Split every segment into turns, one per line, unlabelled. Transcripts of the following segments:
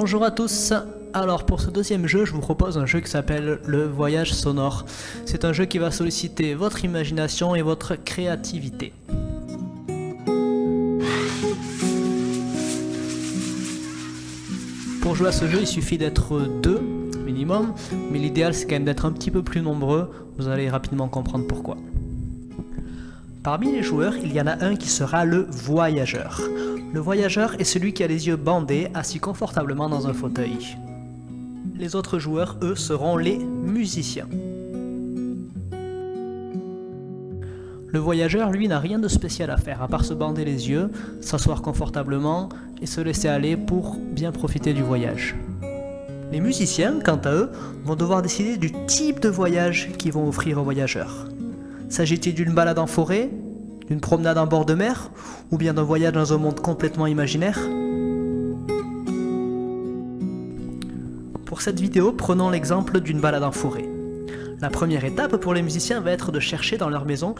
Bonjour à tous. Alors pour ce deuxième jeu, je vous propose un jeu qui s'appelle le voyage sonore. C'est un jeu qui va solliciter votre imagination et votre créativité. Pour jouer à ce jeu, il suffit d'être 2 minimum, mais l'idéal c'est quand même d'être un petit peu plus nombreux, vous allez rapidement comprendre pourquoi. Parmi les joueurs, il y en a un qui sera le voyageur. Le voyageur est celui qui a les yeux bandés, assis confortablement dans un fauteuil. Les autres joueurs, eux, seront les musiciens. Le voyageur, lui, n'a rien de spécial à faire, à part se bander les yeux, s'asseoir confortablement et se laisser aller pour bien profiter du voyage. Les musiciens, quant à eux, vont devoir décider du type de voyage qu'ils vont offrir aux voyageurs. S'agit-il d'une balade en forêt, d'une promenade en bord de mer, ou bien d'un voyage dans un monde complètement imaginaire? Pour cette vidéo, prenons l'exemple d'une balade en forêt. La première étape pour les musiciens va être de chercher dans leur maison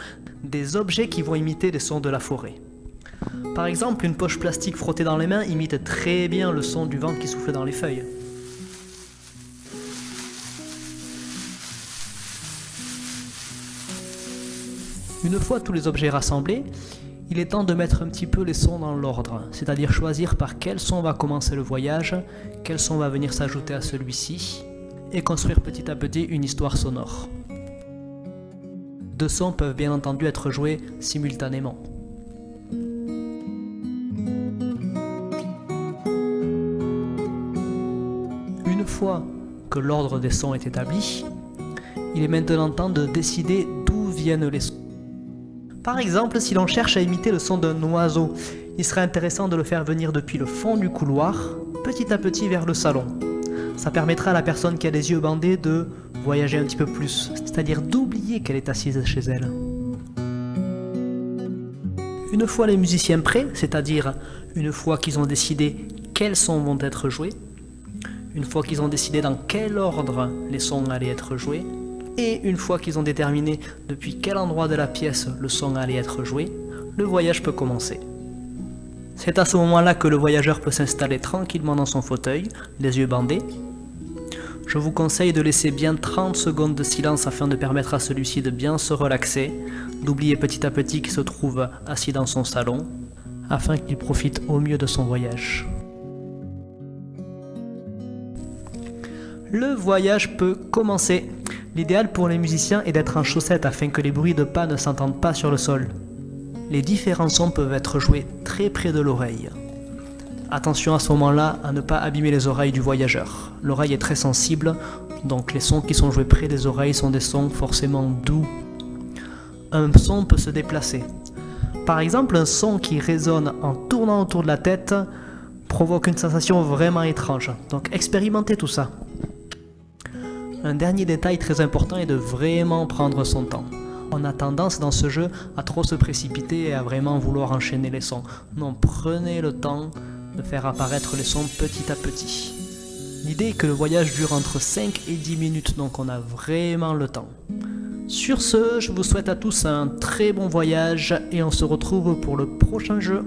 des objets qui vont imiter les sons de la forêt. Par exemple, une poche plastique frottée dans les mains imite très bien le son du vent qui souffle dans les feuilles. Une fois tous les objets rassemblés, il est temps de mettre un petit peu les sons dans l'ordre, c'est-à-dire choisir par quel son va commencer le voyage, quel son va venir s'ajouter à celui-ci, et construire petit à petit une histoire sonore. 2 sons peuvent bien entendu être joués simultanément. Une fois que l'ordre des sons est établi, il est maintenant temps de décider d'où viennent les sons. Par exemple, si l'on cherche à imiter le son d'un oiseau, il serait intéressant de le faire venir depuis le fond du couloir, petit à petit vers le salon. Ça permettra à la personne qui a les yeux bandés de voyager un petit peu plus, c'est-à-dire d'oublier qu'elle est assise chez elle. Une fois les musiciens prêts, c'est-à-dire une fois qu'ils ont décidé quels sons vont être joués, une fois qu'ils ont décidé dans quel ordre les sons allaient être joués, et une fois qu'ils ont déterminé depuis quel endroit de la pièce le son allait être joué, le voyage peut commencer. C'est à ce moment-là que le voyageur peut s'installer tranquillement dans son fauteuil, les yeux bandés. Je vous conseille de laisser bien 30 secondes de silence afin de permettre à celui-ci de bien se relaxer, d'oublier petit à petit qu'il se trouve assis dans son salon, afin qu'il profite au mieux de son voyage. Le voyage peut commencer. L'idéal pour les musiciens est d'être en chaussettes afin que les bruits de pas ne s'entendent pas sur le sol. Les différents sons peuvent être joués très près de l'oreille. Attention à ce moment-là à ne pas abîmer les oreilles du voyageur. L'oreille est très sensible, donc les sons qui sont joués près des oreilles sont des sons forcément doux. Un son peut se déplacer. Par exemple, un son qui résonne en tournant autour de la tête provoque une sensation vraiment étrange. Donc expérimentez tout ça. Un dernier détail très important est de vraiment prendre son temps. On a tendance dans ce jeu à trop se précipiter et à vraiment vouloir enchaîner les sons. Non, prenez le temps de faire apparaître les sons petit à petit. L'idée est que le voyage dure entre 5 et 10 minutes, donc on a vraiment le temps. Sur ce, je vous souhaite à tous un très bon voyage et on se retrouve pour le prochain jeu.